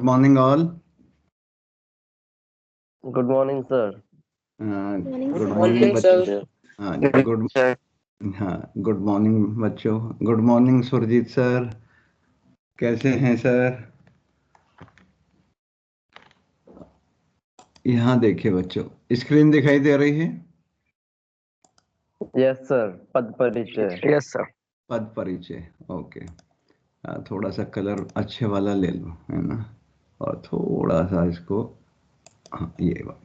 Morning all. Good morning sir. Good Good morning morning, बच्चों। sir. हाँ good हाँ good morning बच्चों। Good morning Surjit sir, कैसे हैं सर? यहाँ देखिए बच्चों, स्क्रीन दिखाई दे रही है? यस सर, पद परिचय। Yes, sir. पद परिचय, ओके। थोड़ा सा कलर अच्छे वाला ले लो, है ना, और थोड़ा सा इसको, हाँ ये बात।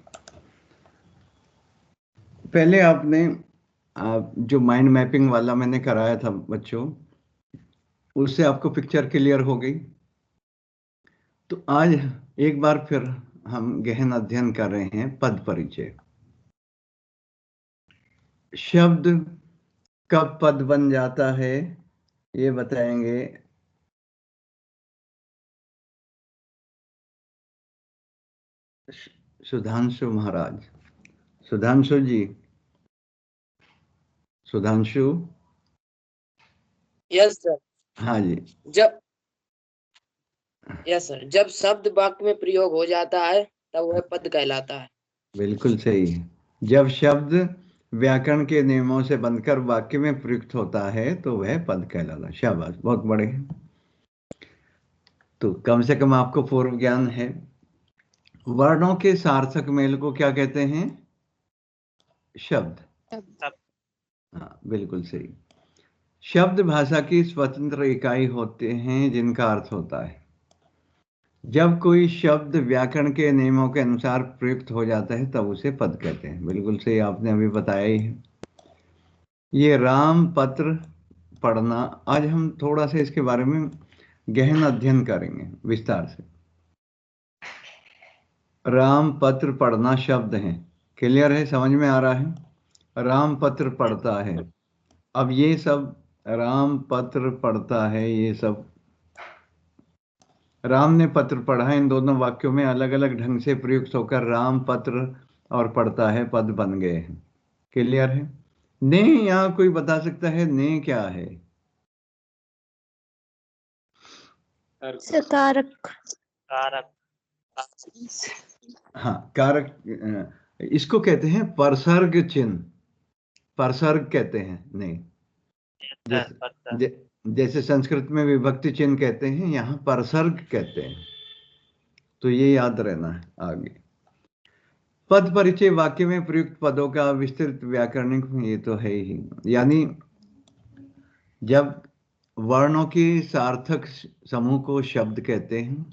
पहले आपने जो माइंड मैपिंग वाला मैंने कराया था बच्चों, उससे आपको पिक्चर क्लियर हो गई। तो आज एक बार फिर हम गहन अध्ययन कर रहे हैं पद परिचय। शब्द कब पद बन जाता है ये बताएंगे सुधांशु महाराज। सुधांशु जी, सुधांशु। Yes, sir. हाँ जी। जब यस सर, जब शब्द वाक्य में प्रयोग हो जाता है तब वह पद कहलाता है। बिल्कुल सही है। जब शब्द व्याकरण के नियमों से बनकर वाक्य में प्रयुक्त होता है तो वह पद कहलाता है। शाबाश, बहुत बड़े हैं। तो कम से कम आपको पूर्व ज्ञान है। वर्णों के सार्थक मेल को क्या कहते हैं? शब्द। हाँ बिल्कुल सही। शब्द भाषा की स्वतंत्र इकाई होते हैं जिनका अर्थ होता है। जब कोई शब्द व्याकरण के नियमों के अनुसार प्रयुक्त हो जाता है तब उसे पद कहते हैं। बिल्कुल सही, आपने अभी बताया ही है। ये राम पत्र पढ़ना, आज हम थोड़ा सा इसके बारे में गहन अध्ययन करेंगे विस्तार से। राम पत्र पढ़ना शब्द है, क्लियर है, समझ में आ रहा है? राम पत्र पढ़ता है। अब ये सब राम पत्र पढ़ता है, ये सब राम ने पत्र पढ़ा, इन दोनों वाक्यों में अलग अलग ढंग से प्रयुक्त होकर राम पत्र और पढ़ता है पद बन गए हैं। क्लियर है? ने यहाँ कोई बता सकता है ने क्या है? कारक। कारक। हाँ कारक, इसको कहते हैं परसर्ग चिन्ह। परसर्ग कहते हैं नहीं, जैसे संस्कृत में विभक्ति चिन्ह कहते हैं, यहाँ परसर्ग कहते हैं। तो ये याद रहना है आगे। पद परिचय वाक्य में प्रयुक्त पदों का विस्तृत व्याकरणिक, ये तो है ही। यानी जब वर्णों के सार्थक समूह को शब्द कहते हैं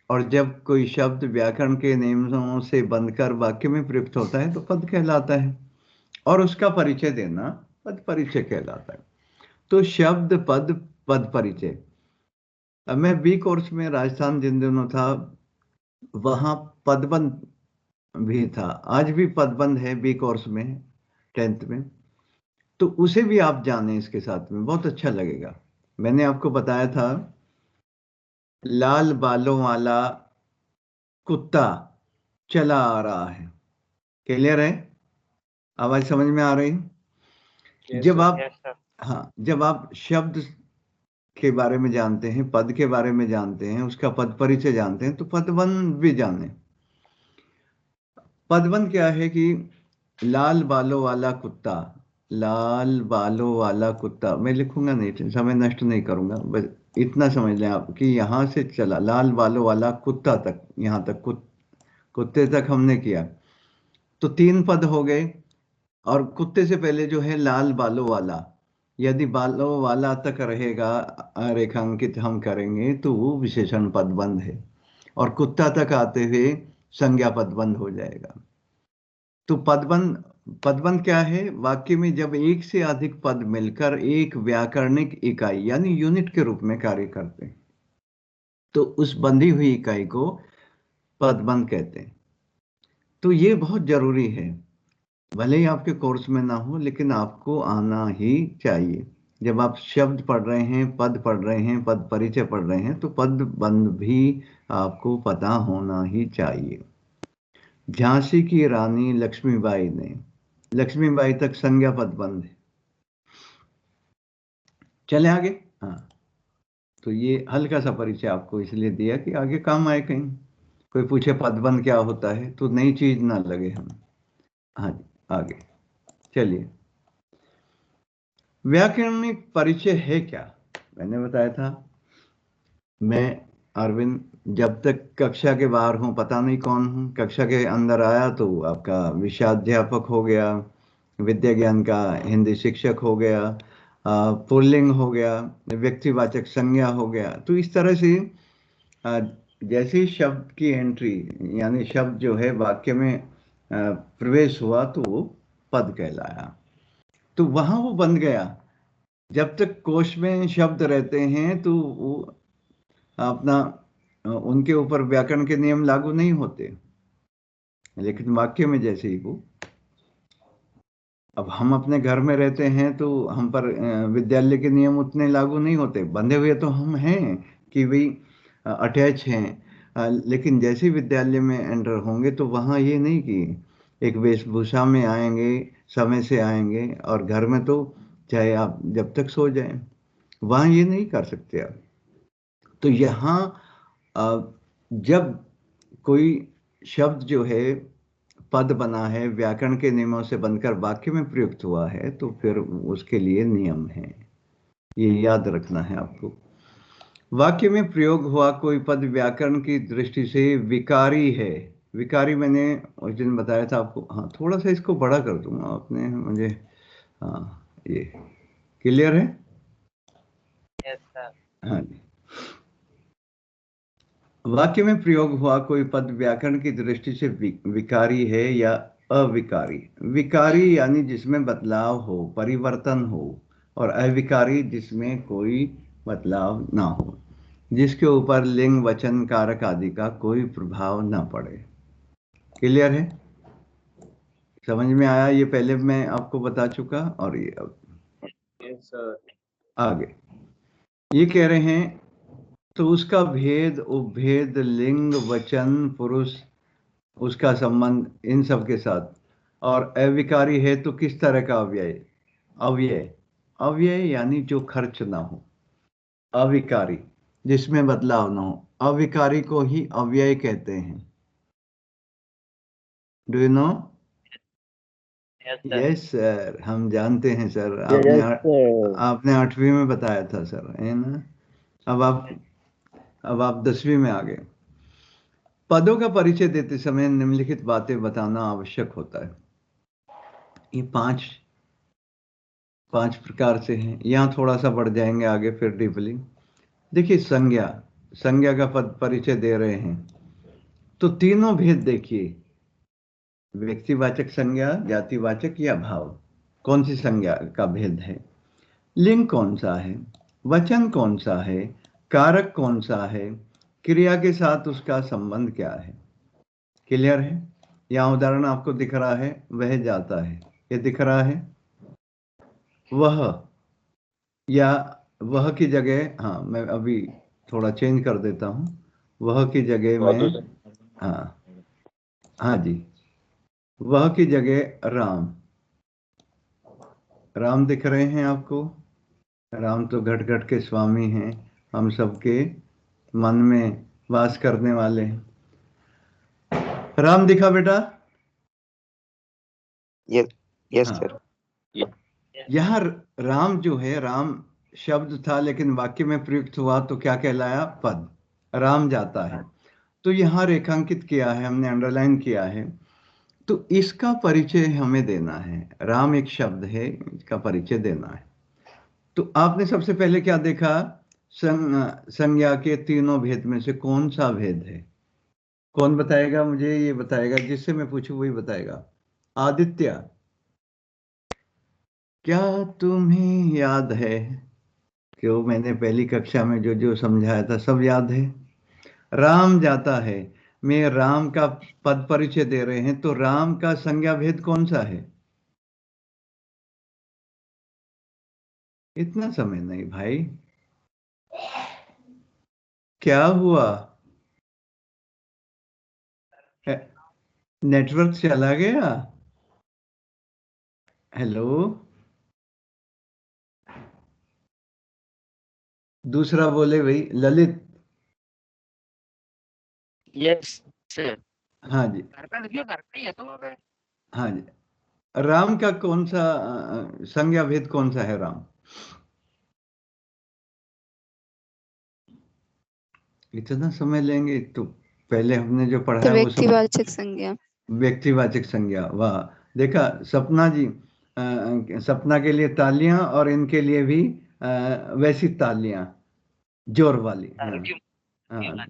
और जब कोई शब्द व्याकरण के नियमों से बनकर वाक्य में प्रयुक्त होता है तो पद कहलाता है, और उसका परिचय देना पद परिचय कहलाता है। तो शब्द पद पद परिचय। अब मैं बी कोर्स में राजस्थान जिन दिनों था, वहां पदबंध भी था, आज भी पदबंध है बी कोर्स में 10th में। तो उसे भी आप जाने, इसके साथ में बहुत अच्छा लगेगा। मैंने आपको बताया था लाल बालों वाला कुत्ता चला आ रहा है। क्लियर है? आवाज समझ में आ रही है? जब आप हाँ, जब आप शब्द के बारे में जानते हैं, पद के बारे में जानते हैं, उसका पद परिचय जानते हैं, तो पदबंध भी जाने। पदबंध क्या है कि लाल बालों वाला कुत्ता, लाल बालों वाला कुत्ता, मैं लिखूंगा नहीं, समय नष्ट नहीं करूंगा, बस इतना समझ लें आप कि यहां से चला लाल बालों वाला कुत्ता तक, यहां तक कुत्ते तक हमने किया, तो 3 पद हो गए। और कुत्ते से पहले जो है लाल बालों वाला, यदि बालों वाला तक रहेगा रेखांकित हम करेंगे तो वो विशेषण पदबंध है, और कुत्ता तक आते हुए संज्ञा पदबंध हो जाएगा। तो पदबंध क्या है? वाक्य में जब एक से अधिक पद मिलकर एक व्याकरणिक इकाई यानी यूनिट के रूप में कार्य करते हैं तो उस बंधी हुई इकाई को पदबंध कहते हैं। तो ये बहुत जरूरी है, भले ही आपके कोर्स में ना हो लेकिन आपको आना ही चाहिए। जब आप शब्द पढ़ रहे हैं, पद पढ़ रहे हैं, पद परिचय पढ़ रहे हैं, तो पदबंध भी आपको पता होना ही चाहिए। झांसी की रानी लक्ष्मीबाई ने, लक्ष्मीबाई तक संज्ञा पदबंध है। चले आगे। हाँ, तो ये हल्का सा परिचय आपको इसलिए दिया कि आगे काम आए, कहीं कोई पूछे पदबंध क्या होता है तो नई चीज ना लगे हम। हाँ जी, आगे चलिए। व्याकरणिक परिचय है क्या? मैंने बताया था, मैं अरविंद जब तक कक्षा के बाहर हूँ पता नहीं कौन हूँ, कक्षा के अंदर आया तो आपका विषयाध्यापक हो गया, विद्या ज्ञान का हिंदी शिक्षक हो गया, पुल्लिंग हो गया, व्यक्तिवाचक संज्ञा हो गया। तो इस तरह से अ, जैसे ही शब्द की एंट्री, यानी शब्द जो है वाक्य में प्रवेश हुआ तो वो पद कहलाया। तो वहां वो बन गया। जब तक कोश में शब्द रहते हैं तो वो अपना उनके ऊपर व्याकरण के नियम लागू नहीं होते, लेकिन वाक्य में जैसे ही वो, अब हम अपने घर में रहते हैं तो हम पर विद्यालय के नियम उतने लागू नहीं होते, बंधे हुए तो हम हैं कि भाई अटैच हैं, लेकिन जैसे ही विद्यालय में एंटर होंगे तो वहाँ ये नहीं कि एक वेशभूषा में आएंगे, समय से आएंगे, और घर में तो चाहे आप जब तक सो जाएं, वहाँ ये नहीं कर सकते आप। तो यहाँ जब कोई शब्द जो है पद बना है, व्याकरण के नियमों से बनकर वाक्य में प्रयुक्त हुआ है, तो फिर उसके लिए नियम है, ये याद रखना है आपको। वाक्य में प्रयोग हुआ कोई पद व्याकरण की दृष्टि से विकारी है। विकारी मैंने उस दिन बताया था आपको। हाँ, थोड़ा सा इसको बड़ा कर दूंगा आपने मुझे। हाँ, ये क्लियर है? Yes, sir. हाँ जी। वाक्य में प्रयोग हुआ कोई पद व्याकरण की दृष्टि से विकारी है या अविकारी। विकारी यानी जिसमें बदलाव हो, परिवर्तन हो, और अविकारी जिसमें कोई बदलाव ना हो, जिसके ऊपर लिंग, वचन, कारक आदि का कोई प्रभाव ना पड़े। क्लियर है? समझ में आया? ये पहले मैं आपको बता चुका, और ये अब Yes, sir. आगे ये कह रहे हैं, तो उसका भेद, उपभेद, लिंग, वचन, पुरुष, उसका संबंध इन सब के साथ। और अविकारी है तो किस तरह का अव्यय? अव्यय, अव्यय यानी जो खर्च ना हो, अविकारी जिसमें बदलाव ना हो, अविकारी को ही अव्यय कहते हैं। Do you know? Yes, sir. Yes sir, हम जानते हैं सर, आपने Yes, sir. आपने 8वीं में बताया था सर, है ना? अब आप 10वीं में आ गए। पदों का परिचय देते समय निम्नलिखित बातें बताना आवश्यक होता है। ये पांच प्रकार से हैं, यहाँ थोड़ा सा बढ़ जाएंगे आगे फिर डीपली। देखिए, संज्ञा, संज्ञा का पद परिचय दे रहे हैं तो तीनों भेद देखिए, व्यक्तिवाचक संज्ञा, जातिवाचक या भाव, कौन सी संज्ञा का भेद है, लिंग कौन सा है, वचन कौन सा है, कारक कौन सा है, क्रिया के साथ उसका संबंध क्या है। क्लियर है? यहाँ उदाहरण आपको दिख रहा है, वह जाता है, ये दिख रहा है, वह, या वह की जगह, हाँ मैं अभी थोड़ा चेंज कर देता हूँ, वह की जगह में, हाँ हाँ जी, वह की जगह राम, राम दिख रहे हैं आपको? राम तो घट घट के स्वामी हैं, हम सबके मन में वास करने वाले हैं। राम दिखा बेटा? Yes, yes, हाँ, sir. यहाँ राम जो है, राम शब्द था लेकिन वाक्य में प्रयुक्त हुआ तो क्या कहलाया? पद। राम जाता है, तो यहाँ रेखांकित किया है हमने, अंडरलाइन किया है, तो इसका परिचय हमें देना है। राम एक शब्द है, इसका परिचय देना है। तो आपने सबसे पहले क्या देखा? संज्ञा के तीनों भेद में से कौन सा भेद है? कौन बताएगा मुझे? ये बताएगा, जिससे मैं पूछूं वही बताएगा। आदित्य, क्या तुम्हें याद है कि वो मैंने पहली कक्षा में जो जो समझाया था सब याद है? राम जाता है, मैं राम का पद परिचय दे रहे हैं, तो राम का संज्ञा भेद कौन सा है? इतना समय नहीं भाई, क्या हुआ? नेटवर्क चला गया? हेलो? दूसरा बोले भाई ललित। Yes sir. हाँ जी, घर पे लिखिए, घर पे ही है तो अबे। हाँ जी। राम का कौन सा संज्ञा भेद कौन सा है राम? इतना समय लेंगे तो पहले हमने जो पढ़ा तो है वो सब व्यक्तिवाचक संज्ञा। व्यक्तिवाचक संज्ञा। वाह, देखा सपना जी, सपना के लिए तालियां और इनके लिए भी वैसी तालियां जोर वाली। हाँ हाँ,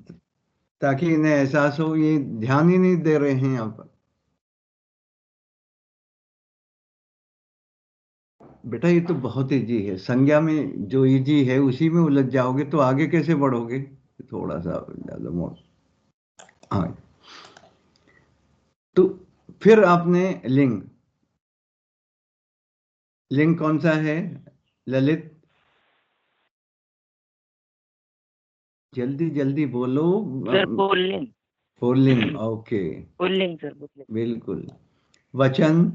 ताकि इन्हें एहसास हो, ये ध्यान ही नहीं दे रहे हैं यहाँ पर। बेटा ये तो बहुत इजी है, संज्ञा में जो इजी है उसी में उलझ जाओगे तो आगे कैसे बढ़ोगे? थोड़ा सा ज्यादा मोड़। हाँ, तो फिर आपने लिंग, लिंग कौन सा है ललित? जल्दी जल्दी बोलो। Sir pulling. Pulling, okay, pulling sir, pulling. बिल्कुल। वचन,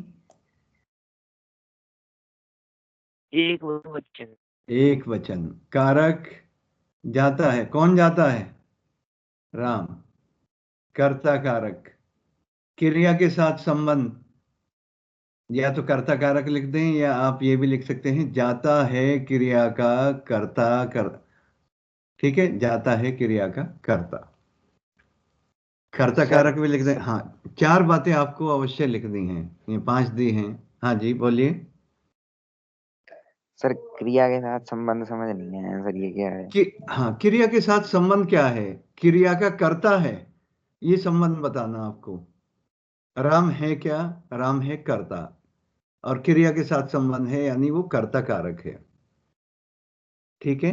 एक वचन। एक वचन। कारक, जाता है, कौन जाता है? राम। कर्ता कारक। क्रिया के साथ संबंध, या तो कर्ता कारक लिख दें या आप ये भी लिख सकते हैं जाता है क्रिया का कर्ता कर। ठीक है, जाता है क्रिया का कर्ता। कर्ता सर कारक भी लिख दें। हाँ, चार बातें आपको अवश्य लिख दी हैं, ये 5 दी हैं। हाँ जी बोलिए। सर क्रिया के साथ संबंध समझ नहीं आया सर, ये क्या है? कि हाँ, क्रिया के साथ संबंध क्या है? क्रिया का कर्ता है, ये संबंध बताना आपको। राम है क्या? राम है कर्ता, और क्रिया के साथ संबंध है यानी वो कर्ता कारक है। ठीक है,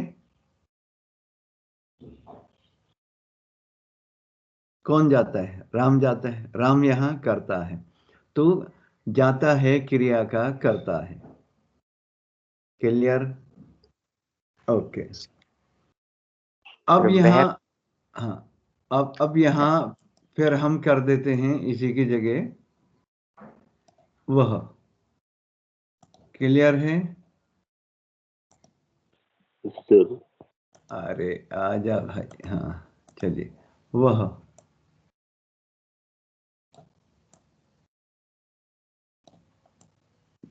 कौन जाता है? राम जाता है, राम यहां करता है, तो जाता है क्रिया का करता है। क्लियर? ओके। अब सर यहां, वह हाँ, अब यहां फिर हम कर देते हैं इसी की जगह वह। क्लियर है? सर अरे आजा भाई, हाँ चलिए, वह।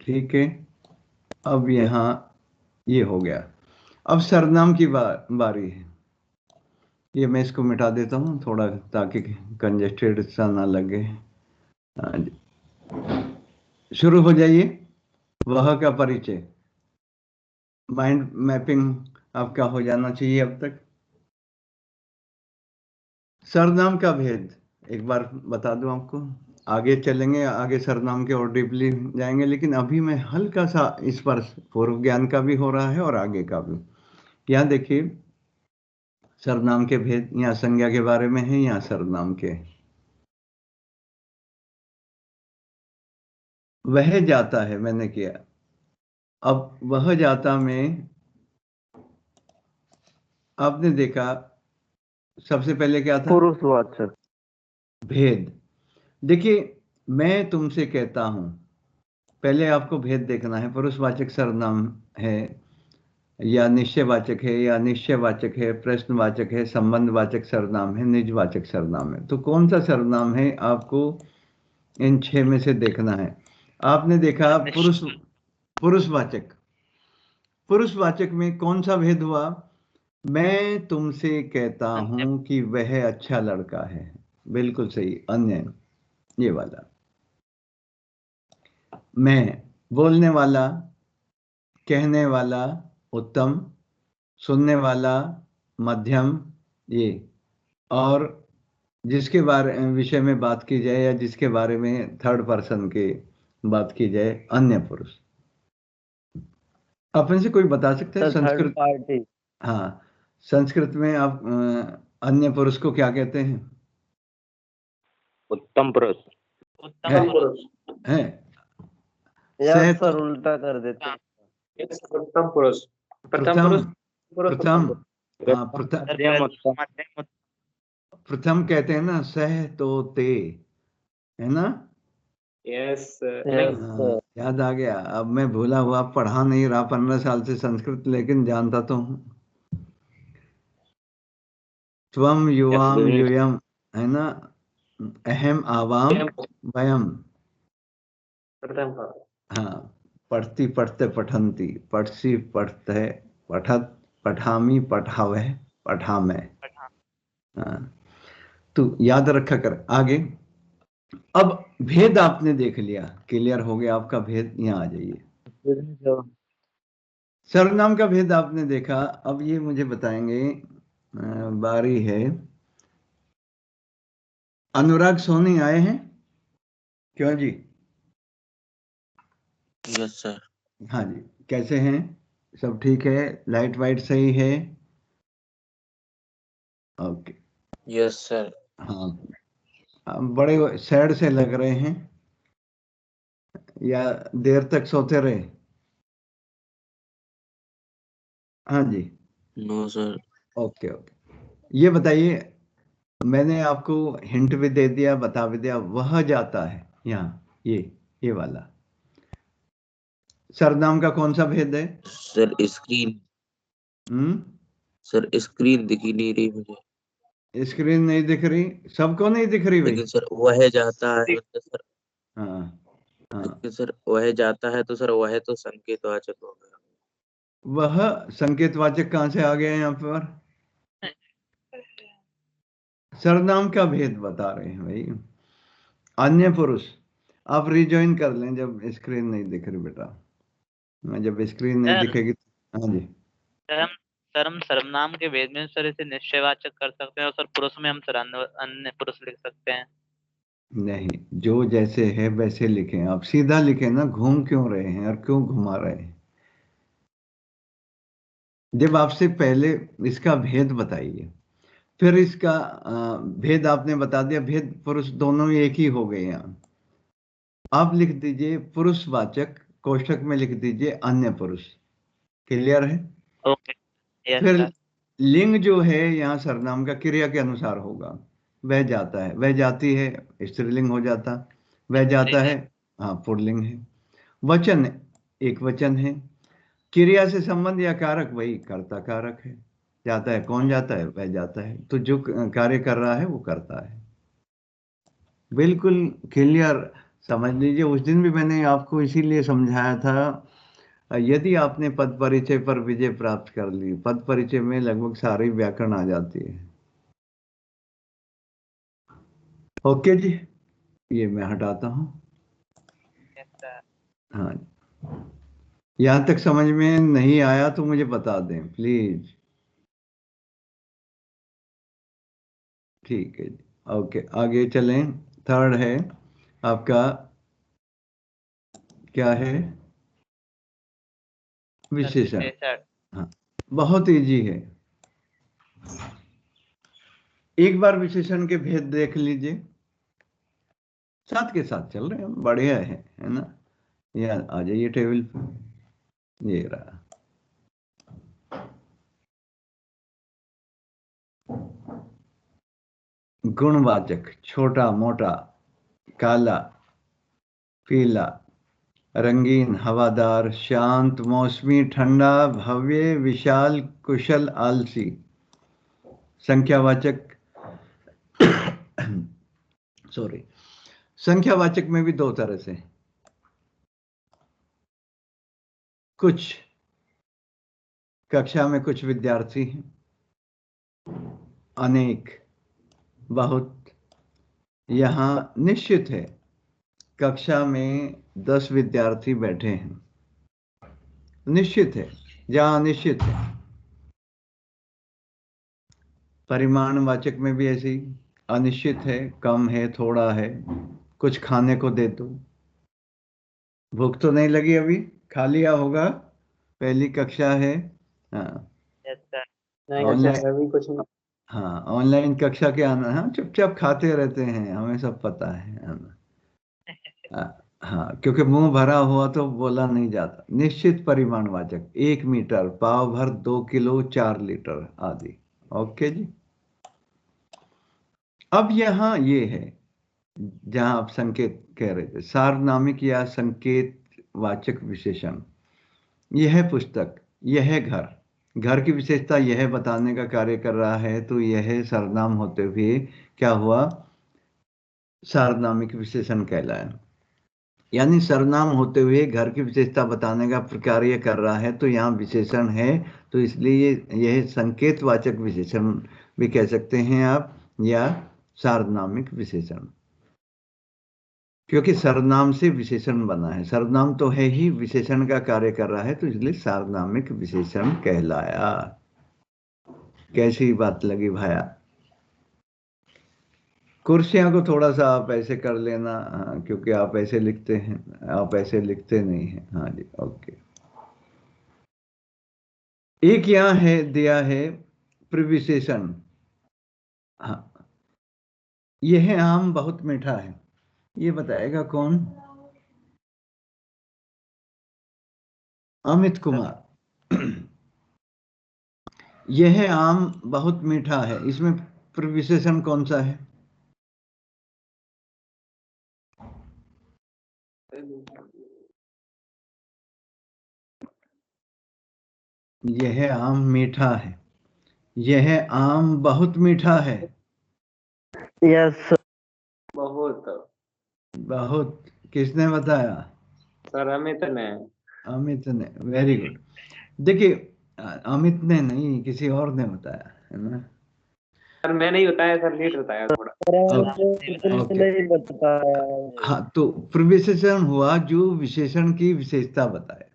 ठीक है, अब यहाँ ये हो गया। अब सर्वनाम की बारी है। ये मैं इसको मिटा देता हूँ थोड़ा, ताकि कंजेस्टेड सा ना लगे। हाँ जी, शुरू हो जाइए। वह का परिचय, माइंड मैपिंग आपका हो जाना चाहिए अब तक। सर्वनाम का भेद एक बार बता दूं आपको, आगे चलेंगे, आगे सर्वनाम के और डीपली जाएंगे, लेकिन अभी मैं हल्का सा इस पर पूर्व ज्ञान का भी हो रहा है और आगे का भी। यहाँ देखिए, सर्वनाम के भेद, यहाँ संज्ञा के बारे में है, यहाँ सर्वनाम के। वह जाता है मैंने किया, अब वह जाता में आपने देखा सबसे पहले क्या था? पुरुषवाचक। भेद। देखिए, मैं तुमसे कहता हूं, पहले आपको भेद देखना है। पुरुषवाचक सर्वनाम है या निश्चयवाचक है, या निश्चयवाचक है, प्रश्नवाचक है, संबंधवाचक सर्वनाम है, निजवाचक सर्वनाम है। तो कौन सा सर्वनाम है आपको इन 6 में से देखना है। आपने देखा पुरुषवाचक। पुरुषवाचक में कौन सा भेद हुआ? मैं तुमसे कहता हूं कि वह अच्छा लड़का है। बिल्कुल सही, अन्य, ये वाला। मैं, बोलने वाला, कहने वाला, उत्तम, सुनने वाला, मध्यम, ये। और जिसके बारे विषय में बात की जाए या जिसके बारे में थर्ड पर्सन के बात की जाए, अन्य पुरुष। अपन से कोई बता सकता है सर थर्ड संस्कृत? पार्टी। हाँ, संस्कृत में आप अन्य पुरुष को क्या कहते हैं? उत्तम पुरुष। है, उत्तम पुरुष। है। या सह, सर उल्टा कर देते हैं। उत्तम पुरुष। प्रथम प्रथम, पुरुष। पुरुष प्रथम, उत्तम हाँ पुरुष। प्रथम, मध्यम उत्तम। प्रथम कहते हैं ना, सह तो ते, है ना? यस हाँ, याद आ गया। अब मैं भूला हुआ, पढ़ा नहीं रहा 15 साल से संस्कृत, लेकिन जानता तो हूँ। त्वम युवाम यूयम, है ना, अहम आवाम वयम। हाँ, पढ़ती पढ़ते पठंती, पढ़सी पढ़ते पठत, पठामी पठावे पठामे। हाँ, तो याद रखा कर। आगे अब भेद आपने देख लिया, क्लियर हो गया आपका भेद। यहाँ आ जाइए। सर्वनाम का भेद आपने देखा। अब ये मुझे बताएंगे, बारी है, अनुराग सोनी आए हैं? क्यों जी? Yes sir. हाँ जी, कैसे हैं? सब ठीक है? लाइट वाइट सही है? ओके। Yes sir. हाँ, बड़े सैड से लग रहे हैं, या देर तक सोते रहे? हाँ जी। No sir. Okay okay. ये बताइए, मैंने आपको हिंट भी दे दिया, बता भी दिया, वह जाता है यहाँ, ये वाला सर्वनाम का कौन सा भेद है? Sir screen. Hmm, sir screen दिखी नहीं रही मुझे। स्क्रीन नहीं दिख रही? सबको नहीं दिख रही भाई? लेकिन सर वह जाता है मतलब सर। हाँ हाँ। लेकिन सर वह जाता है तो सर वह तो संकेतवाचक हो गया। वह संकेतवाचक कहाँ से आ गया यहाँ पर? सर्वनाम का भेद बता रहे हैं भाई। अन्य पुरुष, आप रिज्वाइन कर लें जब स्क्रीन नहीं दिख रही बेटा। जब स्क्रीन नहीं सर दिखेगी। हाँ जी। सर हम सर्वनाम के भेद में सर इसे निश्चयवाचक कर सकते हैं, और सर पुरुष में हम सर अन्य पुरुष लिख सकते हैं। नहीं, जो जैसे है वैसे लिखें, आप सीधा लिखें ना, घूम क्यों रहे हैं और क्यों घुमा रहे हैं? जब आपसे पहले इसका भेद बताइए, फिर इसका भेद आपने बता दिया, भेद पुरुष दोनों एक ही हो गए यहाँ। आप लिख दीजिए पुरुषवाचक, कोष्ठक में लिख दीजिए अन्य पुरुष। क्लियर है? ओके। यस फिर सर। लिंग जो है यहाँ सर्वनाम का क्रिया के अनुसार होगा। वह जाता है, वह जाती है, स्त्रीलिंग हो जाता। वह जाता है, हाँ, पुल्लिंग है। वचन एक वचन है। क्रिया से संबंध या कारक वही कर्ता कारक है। जाता है, कौन जाता है? वह जाता है। तो जो कार्य कर रहा है वो करता है। बिल्कुल क्लियर। समझ लीजिए, उस दिन भी मैंने आपको इसीलिए समझाया था, यदि आपने पद परिचय पर विजय प्राप्त कर ली, पद परिचय में लगभग सारी व्याकरण आ जाती है। ओके जी, ये मैं हटाता हूँ। Yes sir. हाँ, यहां तक समझ में नहीं आया तो मुझे बता दें प्लीज। ठीक है जी, ओके, आगे चलें। थर्ड है आपका, क्या है? विशेषण। विशेषण। हाँ, बहुत इजी है। एक बार विशेषण के भेद देख लीजिए, साथ के साथ चल रहे हैं, बढ़िया है ना? यहाँ आ जाइए टेबल पे, ये रहा। गुणवाचक, छोटा मोटा, काला पीला, रंगीन हवादार, शांत मौसमी, ठंडा भव्य विशाल कुशल आलसी। संख्यावाचक सॉरी, संख्यावाचक में भी दो तरह से, कुछ कक्षा में कुछ विद्यार्थी हैं, अनेक, बहुत। यहां निश्चित है, कक्षा में 10 विद्यार्थी बैठे हैं। निश्चित है, जहां अनिश्चित है। परिमाणवाचक में भी ऐसे ही, अनिश्चित है, कम है, थोड़ा है, कुछ खाने को दे दो। भूख तो नहीं लगी अभी, खा लिया होगा, पहली कक्षा है। हाँ, यस सर। नहीं ऑनलाइन, सर अभी कुछ नहीं। हाँ, ऑनलाइन कक्षा के आना, हाँ, चुपचाप खाते रहते हैं, हमें सब पता है ना। हाँ, क्योंकि मुंह भरा हुआ तो बोला नहीं जाता। निश्चित परिमाणवाचक, 1 मीटर, पाव भर, 2 किलो, 4 लीटर आदि। ओके जी। अब यहाँ ये है जहां आप संकेत कह रहे थे, सार्वनामिक या संकेत वाचक विशेषण। यह पुस्तक, यह घर, घर की विशेषता यह बताने का कार्य कर रहा है, तो यह सर्वनाम होते हुए क्या हुआ, सार्वनामिक विशेषण कहलाया। यानी सर्वनाम होते हुए घर की विशेषता बताने का कार्य कर रहा है, तो यहाँ विशेषण है, तो इसलिए यह संकेतवाचक विशेषण भी कह सकते हैं आप, या सार्वनामिक विशेषण, क्योंकि सर्वनाम से विशेषण बना है। सर्वनाम तो है ही, विशेषण का कार्य कर रहा है, तो इसलिए सार्वनामिक विशेषण कहलाया। कैसी बात लगी भाया? कुर्सियां को थोड़ा सा आप ऐसे कर लेना, हाँ, क्योंकि आप ऐसे लिखते हैं, आप ऐसे लिखते नहीं हैं। हाँ जी, ओके। एक यहाँ है, दिया है प्रविशेषण। हाँ, यह आम बहुत मीठा है, ये बताएगा कौन? अमित कुमार। यह आम बहुत मीठा है, इसमें प्रविशेषण कौन सा है? यह आम मीठा है, यह आम बहुत मीठा है। यस बहुत। बहुत किसने बताया? सर अमित ने। अमित ने, वेरी गुड। देखिए, अमित ने नहीं, किसी और ने बताया है ना। सर मैंने ही बताया सर, लेट बताया थोड़ा। ओके, नहीं बताया। हाँ, तो प्रविशेषण हुआ जो विशेषण की विशेषता बताए।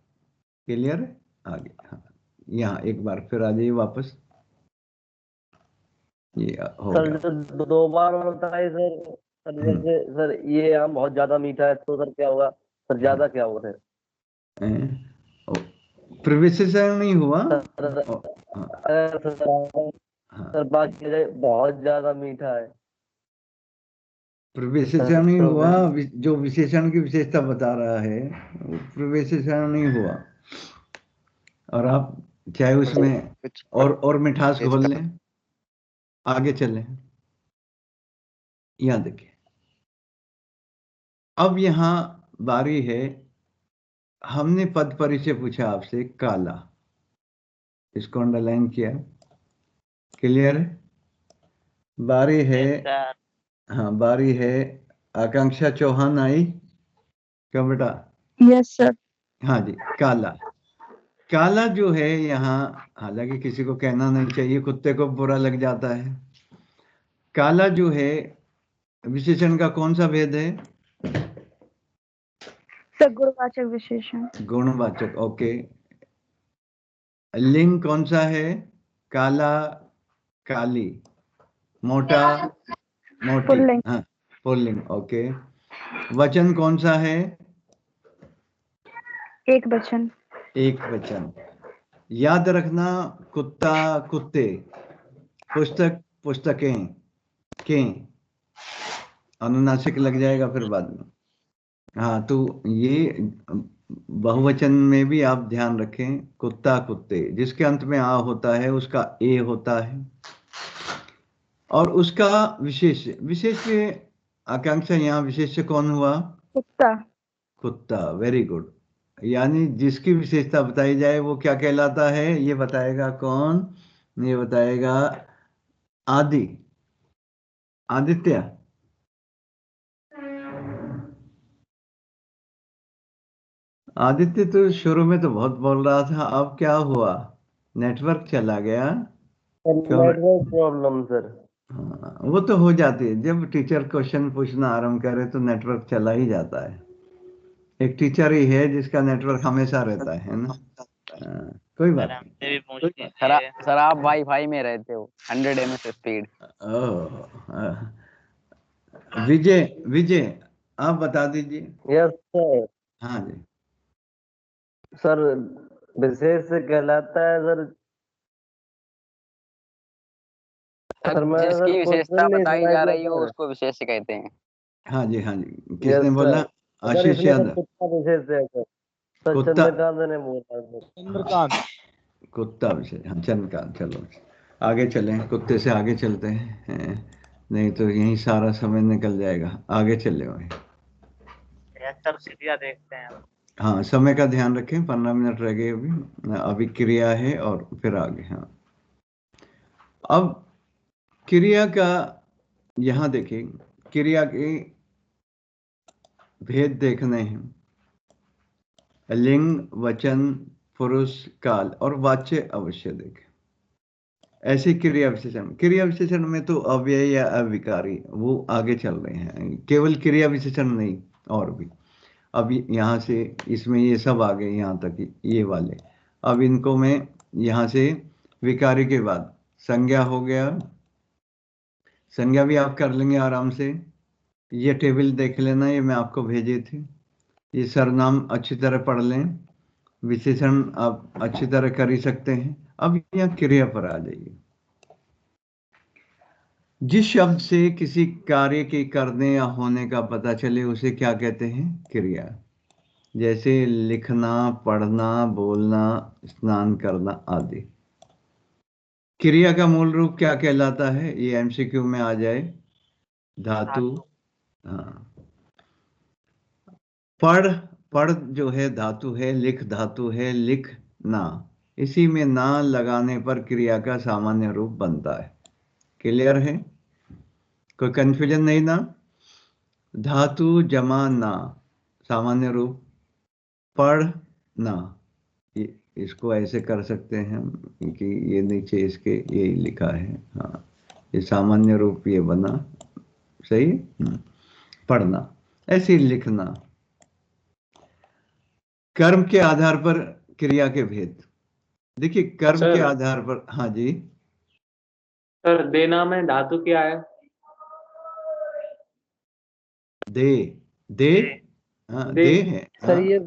क्लियर है? आगे, हाँ, यहाँ एक बार फिर आ जाइए वापस। ये हो सर गया। जो दो बार बताए सर। सर जैसे सर ये आम बहुत ज्यादा मीठा है, तो सर क्या होगा? सर ज्यादा क्या होगा सर? प्रविशेषण नहीं हुआ। सर हाँ, अगर हाँ, सर बात की जाए बहुत ज्यादा मीठा है प्रविशेषण सर, नहीं तो हुआ। फिर जो विशेषण की विशेषता बता रहा है वो प्रविशेषण नहीं हुआ। और आप चाहे उसमें कुछ और मिठास घोल इसका लें, आगे चलें। यहाँ देखिए, अब यहाँ बारी है, हमने पद परिचय पूछा आपसे, काला, इसको अंडरलाइन किया। क्लियर है? बारी है, Yes, sir. हाँ, बारी है आकांक्षा चौहान आई। क्यों बेटा? Yes sir. हाँ जी, काला। काला जो है यहाँ, हालांकि किसी को कहना नहीं चाहिए, कुत्ते को बुरा लग जाता है। काला जो है विशेषण का कौन सा भेद है? सर गुणवाचक विशेषण। गुणवाचक, ओके। लिंग कौन सा है? काला, काली, मोटा, मोटी, पुल्लिंग। हाँ, पुल्लिंग, ओके। वचन कौन सा है? एक वचन। एक वचन। याद रखना, कुत्ता, कुत्ते, पुस्तक, पुस्तकें, के, अनुनासिक लग जाएगा फिर बाद में। हाँ, तो ये बहुवचन में भी आप ध्यान रखें, कुत्ता, कुत्ते, जिसके अंत में आ होता है उसका ए होता है। और उसका विशेष, विशेष के आकांक्षा, यहाँ विशेष कौन हुआ? कुत्ता। कुत्ता, वेरी गुड। यानी जिसकी विशेषता बताई जाए वो क्या कहलाता है, ये बताएगा कौन? ये बताएगा आदि, आदित्य। आदित्य तो शुरू में तो बहुत बोल रहा था, अब क्या हुआ? नेटवर्क चला गया। क्यों? Network problem sir. हाँ, वो तो हो जाती है, जब टीचर क्वेश्चन पूछना आरंभ करे तो नेटवर्क चला ही जाता है। एक टीचर ही है जिसका नेटवर्क हमेशा रहता है ना। हाँ, कोई सर बात हमसे भी पूछ सर लीजिए। सर आप वाईफाई में रहते हो 100 ms स्पीड। नहीं। ओह, विजय, विजय, आप बता दीजिए। Yes sir. हाँ जी, सर विशेष कहलाता है सर। सर मैं जिसकी सर विशेषता क्वेश्चन नहीं बताई सुनाई जा दिया रही हो सर। उसको विशेष कहते हैं। हाँ जी, हाँ जी, यस किसने बोला? सर। सर आशीष इसमें सर यादव। कुत्ता विशेष है सर। सर कुत्ता, चंद्रकांत ने बोला सर। चंद्रकांत, कुत्ता विषय, हाँ, चंद्रकांत। चलो आगे चलें, कुत्ते से आगे चलते हैं, नहीं तो यहीं सारा समय निकल जाएगा। आगे चले वहीं। यस सर, सीरिया देखते हैं। हाँ, समय का ध्यान रखें, 15 मिनट रह गए अभी क्रिया है और फिर आगे। हाँ, अब क्रिया का यहाँ देखिए, क्रिया के भेद देखने हैं। लिंग, वचन, पुरुष, काल और वाच्य अवश्य देखें। ऐसे क्रिया विशेषण में तो अव्यय या अविकारी वो आगे चल रहे हैं, केवल क्रिया विशेषण नहीं और भी। अब यहाँ से इसमें ये सब आ गए यहाँ तक, ये वाले। अब इनको मैं यहाँ से विकारी के बाद संज्ञा हो गया, संज्ञा भी आप कर लेंगे आराम से। ये टेबल देख लेना, ये मैं आपको भेजे थे। ये सर्वनाम अच्छी तरह पढ़ लें, विशेषण आप अच्छी तरह कर ही सकते हैं। अब यहाँ क्रिया पर आ जाइए। जिस शब्द से किसी कार्य के करने या होने का पता चले उसे क्या कहते हैं? क्रिया। जैसे लिखना, पढ़ना, बोलना, स्नान करना आदि। क्रिया का मूल रूप क्या कहलाता है? ये एमसीक्यू में आ जाए। धातु। हाँ, पढ़ जो है धातु है, लिख धातु है, लिखना। इसी में ना लगाने पर क्रिया का सामान्य रूप बनता है। क्लियर है? कोई कंफ्यूजन नहीं ना? धातु जमा ना, सामान्य रूप पढ़ना। इसको ऐसे कर सकते हैं कि ये नीचे इसके यही लिखा है। हाँ, ये सामान्य रूप ये बना, सही। पढ़ना, ऐसे ही लिखना। कर्म के आधार पर क्रिया के भेद देखिए। कर्म सर, के आधार पर, हाँ जी सर देना में धातु क्या है? दे, दे, हाँ दे। दे है। सर हाँ, ये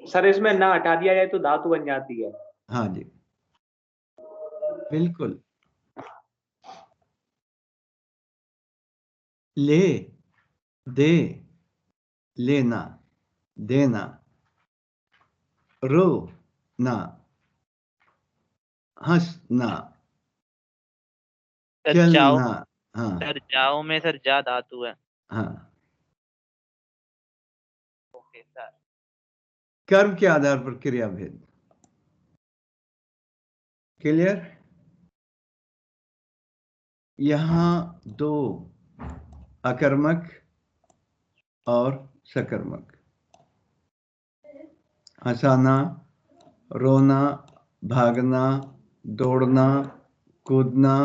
सर इसमें ना हटा दिया जाए तो धातु बन जाती है। हाँ जी, बिल्कुल। ले, दे, लेना, देना, रो ना, हंसना, सर जाओ, चलना। हाँ, सर जाओ में सर जा धातु है। हाँ। Okay sir. कर्म के आधार पर क्रिया भेद। क्लियर? यहां दो, अकर्मक और सकर्मक। हंसाना, रोना, भागना, दौड़ना, कूदना,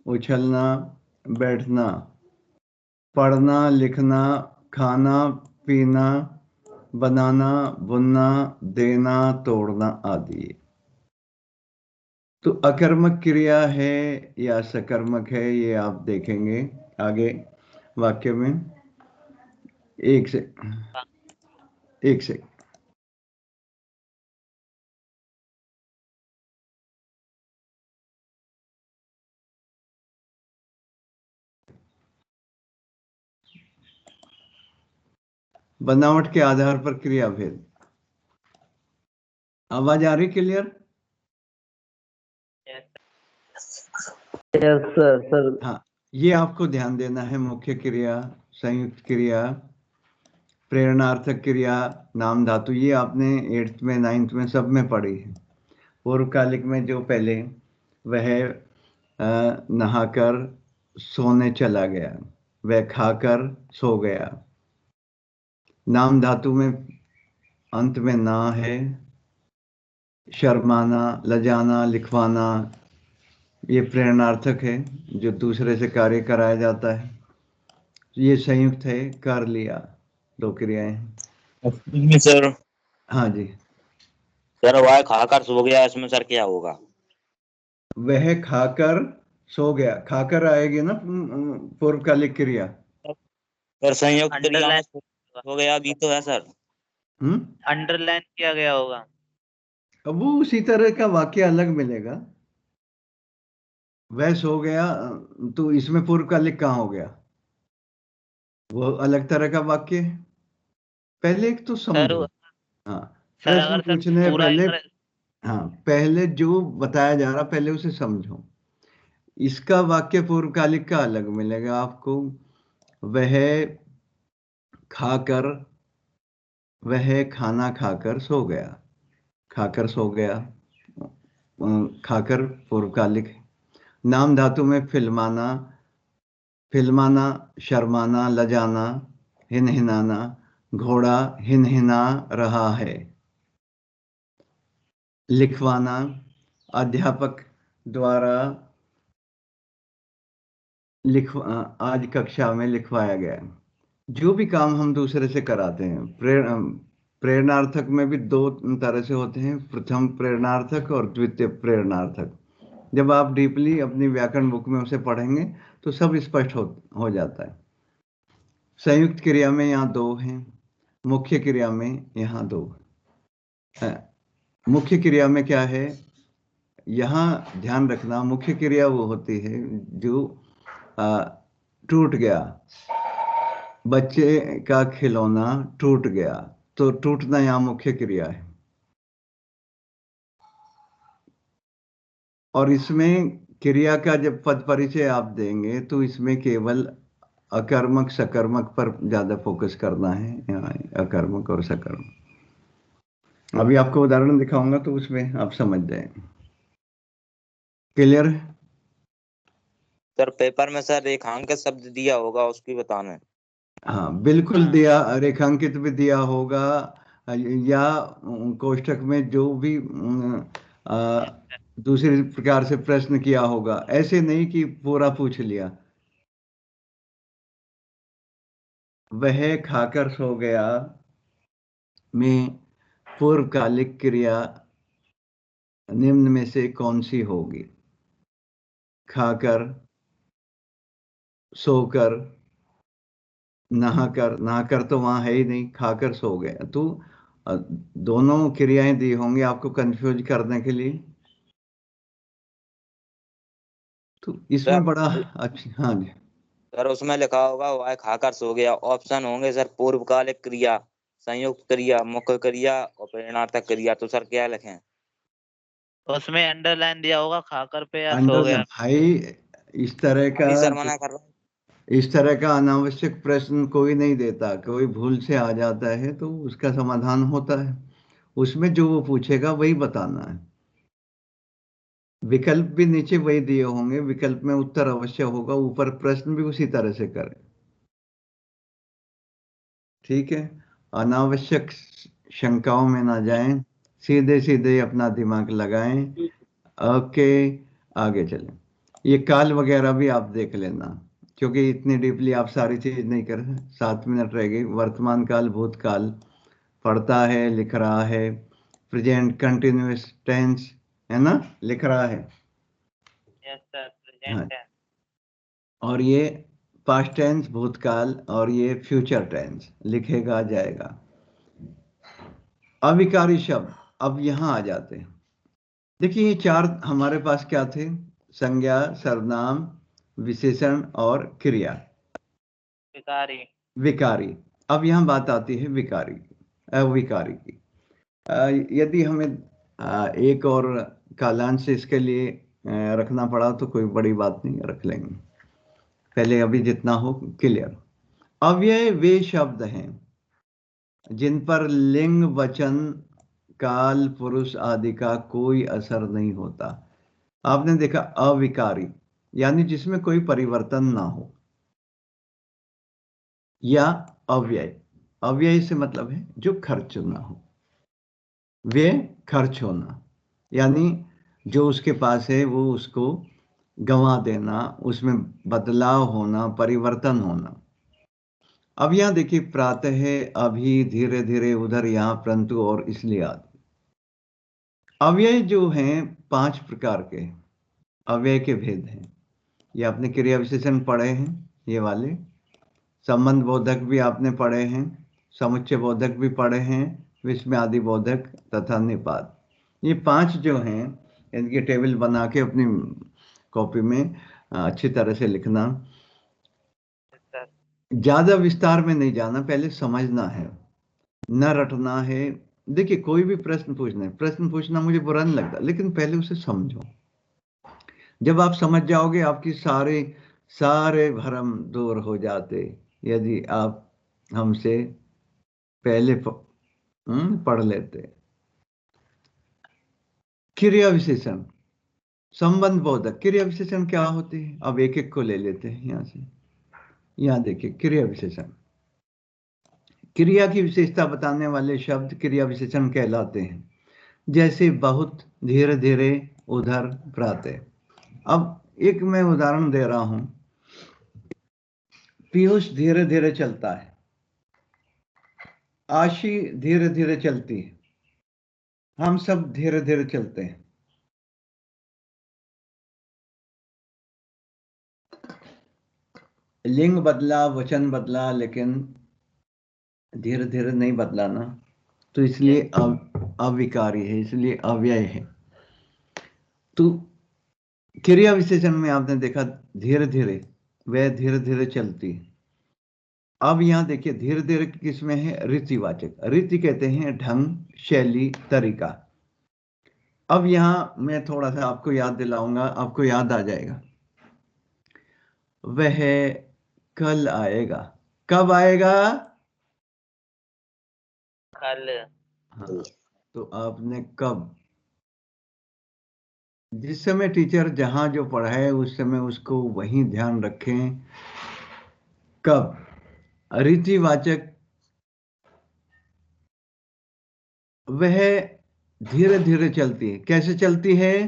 उछलना, बैठना, पढ़ना, लिखना, खाना, पीना, बनाना, बुनना, देना, तोड़ना आदि। तो अकर्मक क्रिया है या सकर्मक है, ये आप देखेंगे आगे वाक्य में। एक से बनावट के आधार पर क्रिया भेद। आवाज आ रही? क्लियर? Yes sir. हाँ, ये आपको ध्यान देना है। मुख्य क्रिया, संयुक्त क्रिया, प्रेरणार्थक क्रिया, नाम धातु, ये आपने 8th में 9th में सब में पढ़ी है। पूर्वकालिक में जो पहले वह नहाकर सोने चला गया, वह खाकर सो गया। नाम धातु में अंत में ना है। शर्माना, लजाना, लिखवाना, ये प्रेरणार्थक है जो दूसरे से कार्य कराया जाता है। ये संयुक्त है, कर लिया, दो क्रियाएं। सर, हाँ जी। सर वह खाकर सो गया, इसमें सर क्या होगा? वह खाकर सो गया, खाकर आएगी ना पूर्वकालिक क्रिया। सर संयुक्त क्रिया में अंडरलाइन हो गया भी तो है सर। अंडरलाइन किया गया होगा। अब वो उसी तरह का वाक्य अलग मिलेगा। वह सो गया, तो इसमें पूर्वकालिक कहाँ हो गया? वो अलग तरह का वाक्य है। पहले एक तो सर समझो। हाँ, सर प्रश्न अगर सर पूछने है पूरा पहले। अगर हाँ, पहले जो बताया जा रहा पहले उसे समझो। इसका वाक्य पूर्वकालिक का अलग मिलेगा आपको। वह खाकर, वह खाना खाकर सो गया। खाकर सो गया, खाकर पूर्वकालिक। नाम धातु में फिल्माना, फिल्माना, शर्माना, लजाना, हिनहिनाना। घोड़ा हिनहिना रहा है। लिखवाना, अध्यापक द्वारा आज कक्षा में लिखवाया गया। जो भी काम हम दूसरे से कराते हैं, प्रेरणार्थक में भी दो तरह से होते हैं, प्रथम प्रेरणार्थक और द्वितीय प्रेरणार्थक। जब आप डीपली अपनी व्याकरण बुक में उसे पढ़ेंगे तो सब स्पष्ट हो जाता है। संयुक्त क्रिया में यहाँ दो हैं, मुख्य क्रिया में यहाँ दो है। मुख्य क्रिया में क्या है, यहाँ ध्यान रखना, मुख्य क्रिया वो होती है जो टूट गया। बच्चे का खिलौना टूट गया, तो टूटना यहाँ मुख्य क्रिया है। और इसमें क्रिया का जब पद परिचय आप देंगे तो इसमें केवल अकर्मक सकर्मक पर ज्यादा फोकस करना है, यहाँ अकर्मक और सकर्मक। अभी आपको उदाहरण दिखाऊंगा तो उसमें आप समझ जाएंगे। क्लियर? सर पेपर में सर रेखांकित शब्द दिया होगा, उसकी बताना है। हाँ बिल्कुल दिया, रेखांकित भी दिया होगा, या कोष्ठक में जो भी दूसरे प्रकार से प्रश्न किया होगा। ऐसे नहीं कि पूरा पूछ लिया। वह खाकर सो गया में पूर्वकालिक क्रिया निम्न में से कौन सी होगी? खाकर, सोकर, नहाकर। नहाकर तो वहां है ही नहीं, खाकर सो गया। तो दोनों क्रियाएं दी होंगी आपको कंफ्यूज करने के लिए। तो इसमें बड़ा अच्छा, हाँ जी सर उसमें लिखा होगा वह खाकर सो गया। ऑप्शन होंगे सर पूर्वकालिक क्रिया, संयुक्त क्रिया, मुख्य क्रिया और प्रेरणार्थक क्रिया। तो सर क्या लिखें? उसमें अंडरलाइन दिया होगा खाकर पे या सो अंडर गया। भाई, इस तरह का, सर मना कर रहा हूँ। इस तरह का अनावश्यक प्रश्न कोई नहीं देता। कोई भूल से आ जाता है तो उसका समाधान होता है, उसमें जो वो पूछेगा वही बताना है। विकल्प भी नीचे वही दिए होंगे, विकल्प में उत्तर अवश्य होगा, ऊपर प्रश्न भी उसी तरह से करें। ठीक है, अनावश्यक शंकाओं में ना जाएं, सीधे सीधे अपना दिमाग लगाएं। ओके, आगे चलें। ये काल वगैरह भी आप देख लेना, क्योंकि इतनी डीपली आप सारी चीज नहीं कर। 7 मिनट रह गई। वर्तमान काल, भूतकाल, पढ़ता है, लिख रहा है, प्रेजेंट कंटिन्यूअस टेंस है ना, लिख रहा है। यस सर, हाँ, प्रेजेंट है। और ये पास्ट टेंस भूतकाल, और ये फ्यूचर टेंस लिखेगा जाएगा। अविकारी शब्द अब यहां आ जाते हैं। देखिए ये चार हमारे पास क्या थे, संज्ञा, सर्वनाम, विशेषण और क्रिया। विकारी। विकारी। अब यहां बात आती है विकारी की, अविकारी की। यदि हमें एक और कालांश इसके लिए रखना पड़ा तो कोई बड़ी बात नहीं, रख लेंगे। पहले अभी जितना हो क्लियर। अव्यय वे शब्द हैं जिन पर लिंग, वचन, काल, पुरुष आदि का कोई असर नहीं होता। आपने देखा अविकारी यानी जिसमें कोई परिवर्तन ना हो, या अव्यय। अव्यय से मतलब है जो खर्च ना हो। व्यय खर्च होना, यानी जो उसके पास है वो उसको गंवा देना, उसमें बदलाव होना, परिवर्तन होना। अब यहां देखिए प्रातः है, अभी, धीरे धीरे, उधर, यहां, परंतु और इसलिए आदि। अव्यय जो हैं 5 प्रकार के अव्यय के भेद हैं। ये आपने क्रिया विशेषण पढ़े हैं, ये वाले। संबंध बोधक भी आपने पढ़े हैं, समुच्चय बोधक भी पढ़े हैं, विस्मय आदि बोधक तथा निपात। ये 5 जो हैं इनकी टेबल बना के अपनी कॉपी में अच्छी तरह से लिखना। ज्यादा विस्तार में नहीं जाना, पहले समझना है, न रटना है। देखिए कोई भी प्रश्न पूछना मुझे बुरा नहीं लगता, लेकिन पहले उसे समझो। जब आप समझ जाओगे आपकी सारे भ्रम दूर हो जाते, यदि आप हमसे पहले पढ़ लेते। क्रिया विशेषण, संबंध बोधक। क्रिया विशेषण क्या होती है? अब एक एक को ले लेते हैं यहां से। यहां देखिए, क्रिया विशेषण, क्रिया की विशेषता बताने वाले शब्द क्रिया विशेषण कहलाते हैं। जैसे बहुत, धीरे धीरे, उधर, प्रातः। अब एक मैं उदाहरण दे रहा हूं। पीयूष धीरे धीरे चलता है, आशी धीरे धीरे चलती है, हम सब धीरे धीरे चलते हैं। लिंग बदला, वचन बदला, लेकिन धीरे धीरे नहीं बदला ना, तो इसलिए अविकारी है, इसलिए अव्यय है। तो क्रिया विशेषण में आपने देखा धीरे धीरे, वह धीरे धीरे चलती है। अब यहां देखिए धीरे धीरे किस में है? रीतिवाचक। रीति कहते हैं ढंग, शैली, तरीका। अब यहां मैं थोड़ा सा आपको याद दिलाऊंगा, आपको याद आ जाएगा। वह कल आएगा। कब आएगा? कल। हाँ, तो आपने कब, जिस समय टीचर जहां जो पढ़ाए उस समय उसको वहीं ध्यान रखें। कब? रीतिवाचक, वह धीरे धीरे चलती है। कैसे चलती है?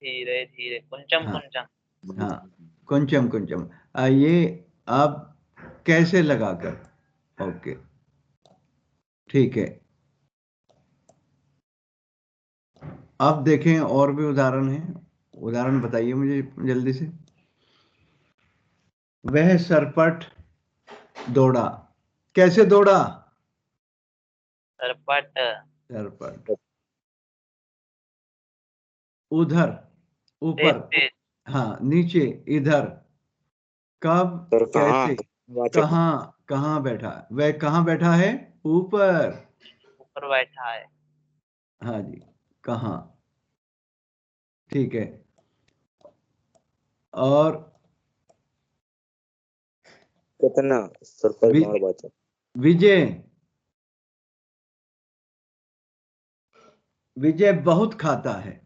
धीरे धीरे, कुंचम हाँ, कुंचम। हाँ, कुंचम कुंचम। ये आप कैसे लगाकर? ओके, ठीक है। अब देखें और भी उदाहरण हैं। उदाहरण बताइए मुझे जल्दी से। वह सरपट दौड़ा। कैसे दौड़ा? सरपट। सरपट। उधर, तेज ऊपर, तेज। हाँ, नीचे, इधर। कब? सर कहाँ? कैसे? वाचक। कहाँ? कहाँ बैठा? वह कहाँ बैठा है? ऊपर। ऊपर बैठा है। हाँ जी, कहाँ, ठीक है। और कितना? सर पर वि, कहाँ वाचक? विजय, विजय बहुत खाता है।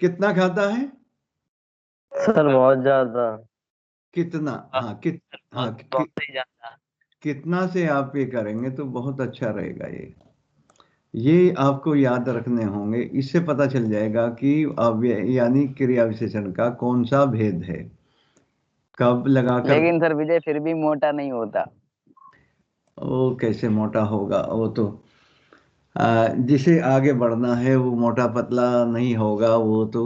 कितना खाता है? सर बहुत ज्यादा। कितना? हाँ, हाँ, बहुत ही ज्यादा। कितना से आप ये करेंगे तो बहुत अच्छा रहेगा। ये आपको याद रखने होंगे। इससे पता चल जाएगा कि अव्यय यानी क्रिया विशेषण का कौन सा भेद है। कब लगाकर? लेकिन सर विजय फिर भी मोटा नहीं होता। वो कैसे मोटा होगा? वो तो जिसे आगे बढ़ना है वो मोटा पतला नहीं होगा। वो तो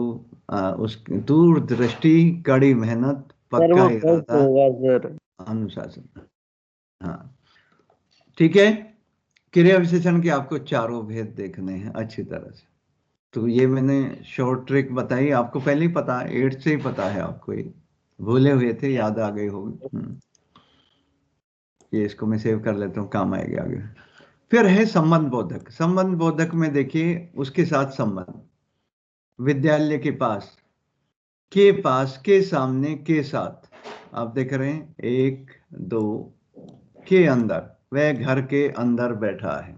उस दूरदृष्टि, कड़ी मेहनत, सर पक्का वो फर्स्ट इरादा, होगा सर। अनुशासन। हाँ, ठीक है। क्रिया विशेषण के आपको चारों भेद देखने हैं अच्छी तरह से। तो ये मैंने शॉर्ट ट्रिक बताई, आपको पहले ही पता है, 8 से ही पता है आपको। ये भूले हुए थे, याद आ गए होंगे। ये इसको मैं सेव कर लेता हूँ, काम आएगा आगे। फिर है संबंध बोधक। संबंध बोधक में देखिए उसके साथ संबंध, विद्यालय के पास, के सामने, के साथ। आप देख रहे हैं 1 2, के अंदर, वह घर के अंदर बैठा है।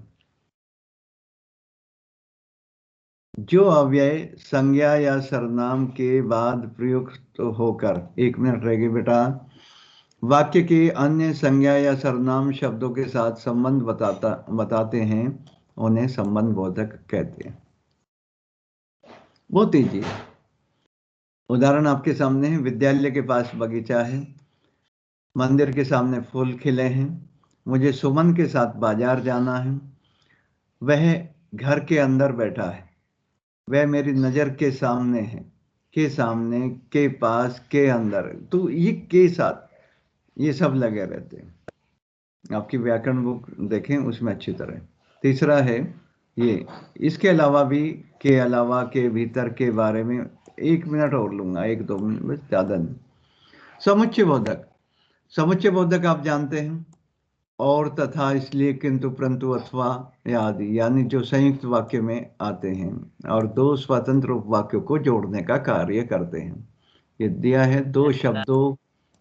जो अव्यय संज्ञा या सर्वनाम के बाद प्रयुक्त होकर, 1 मिनट रहेगी बेटा, वाक्य के अन्य संज्ञा या सर्वनाम शब्दों के साथ संबंध बताते हैं, उन्हें संबंध बोधक कहते हैं। बहुत ईजी है। उदाहरण आपके सामने है। विद्यालय के पास बगीचा है, मंदिर के सामने फूल खिले हैं, मुझे सुमन के साथ बाजार जाना है, वह घर के अंदर बैठा है, वह मेरी नजर के सामने है, के सामने, के पास, के अंदर। तो ये के साथ ये सब लगे रहते हैं। आपकी व्याकरण बुक देखें, उसमें अच्छी तरह। तीसरा है ये, इसके अलावा भी, के अलावा, के भीतर, के बारे में 1 मिनट और लूंगा, 1-2 मिनट, बस ज्यादा नहीं। समुच्चय बोधक। समुच्चय बोधक आप जानते हैं, और, तथा, इसलिए, किंतु, परंतु, अथवा आदि, यानी जो संयुक्त वाक्य में आते हैं और 2 स्वतंत्र उपवाक्यों को जोड़ने का कार्य करते हैं। ये दिया है 2 शब्दों,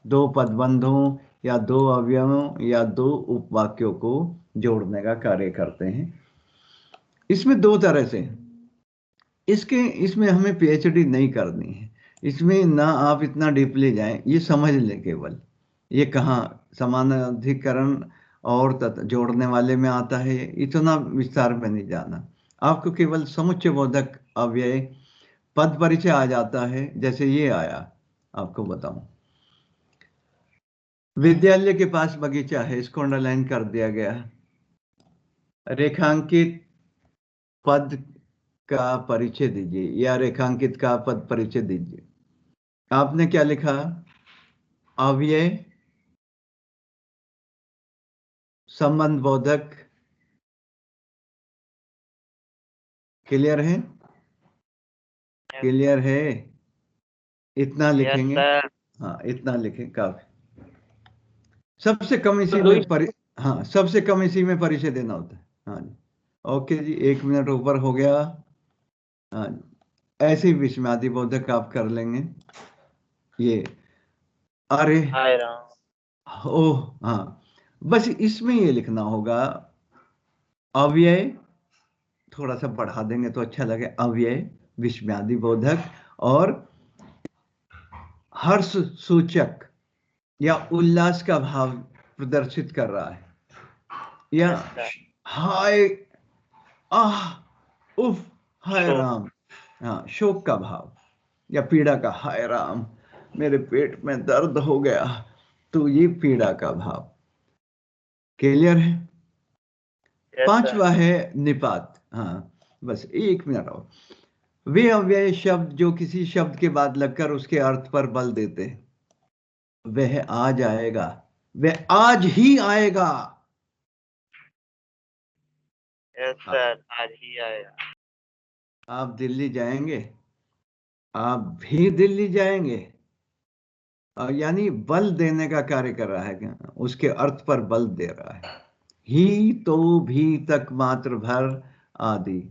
2 पदबंधों, या दो अवयवों या दो उपवाक्यों को जोड़ने का कार्य करते हैं। इसमें दो तरह से, इसमें हमें पीएचडी नहीं करनी है, इसमें ना आप इतना डीपली जाएं, ये समझ लें केवल ये कहाँ समानाधिकरण और जोड़ने वाले में आता है, इतना विस्तार में नहीं जाना। आपको केवल समुच्चय बोधक अव्यय पद परिचय आ जाता है। जैसे ये आया, आपको बताऊं, विद्यालय के पास बगीचा है, इसको अंडरलाइन कर दिया गया। रेखांकित पद का परिचय दीजिए या रेखांकित का पद परिचय दीजिए। आपने क्या लिखा? अव्यय संबंध बोधक। क्लियर है? क्लियर है? इतना लिखेंगे। हाँ, इतना लिखें काफी। सबसे कम इसी में हाँ, सबसे कम इसी में परिचय देना होता है। हाँ जी, ओके जी, 1 मिनट ऊपर हो गया। हाँ जी, ऐसे ही विस्मयादि बोधक आप कर लेंगे। ये अरे ओह, हाँ, बस इसमें ये लिखना होगा अव्यय, थोड़ा सा बढ़ा देंगे तो अच्छा लगे, अव्यय विस्मयादि बोधक और हर्ष सूचक या उल्लास का भाव प्रदर्शित कर रहा है, या हाय, आह, उफ, हाय राम, हाँ, शोक का भाव या पीड़ा का, हाय राम मेरे पेट में दर्द हो गया, तो ये पीड़ा का भाव। क्लियर है? पांचवा है निपात। हाँ, बस 1 मिनट और। वे अव्यय शब्द जो किसी शब्द के बाद लगकर उसके अर्थ पर बल देते हैं, वह आज आएगा, वह आज ही आएगा। सर, आज ही आएगा। आप दिल्ली जाएंगे, आप भी दिल्ली जाएंगे, यानी बल देने का कार्य कर रहा है, उसके अर्थ पर बल दे रहा है। ही, तो, भी, तक, मात्र, भर आदि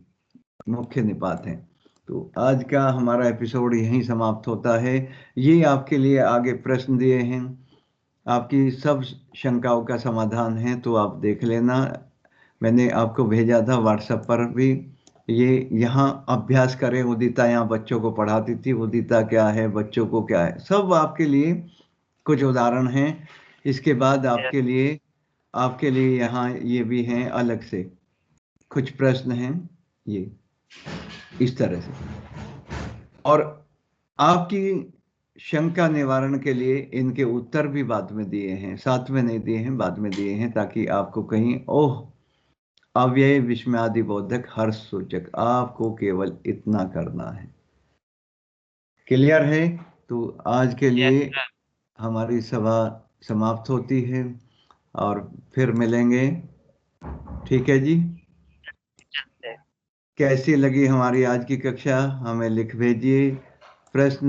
मुख्य निपात हैं। तो आज का हमारा एपिसोड यहीं समाप्त होता है। ये आपके लिए आगे प्रश्न दिए हैं, आपकी सब शंकाओं का समाधान है, तो आप देख लेना। मैंने आपको भेजा था व्हाट्सएप पर भी, ये यहाँ अभ्यास करें। उदिता यहाँ बच्चों को पढ़ाती थी, उदिता क्या है, बच्चों को क्या है, सब आपके लिए कुछ उदाहरण हैं। इसके बाद आपके लिए यहाँ ये भी हैं, अलग से कुछ प्रश्न हैं, ये इस तरह से। और आपकी शंका निवारण के लिए इनके उत्तर भी बाद में दिए हैं, साथ में नहीं दिए हैं, बाद में दिए हैं, ताकि आपको कहीं ओह, अव्यय विस्मयादि बोधक हर्ष सूचक, आपको केवल इतना करना है। क्लियर है? तो आज के लिए हमारी सभा समाप्त होती है और फिर मिलेंगे। ठीक है जी? कैसी लगी हमारी आज की कक्षा? हमें लिख भेजिए प्रश्न।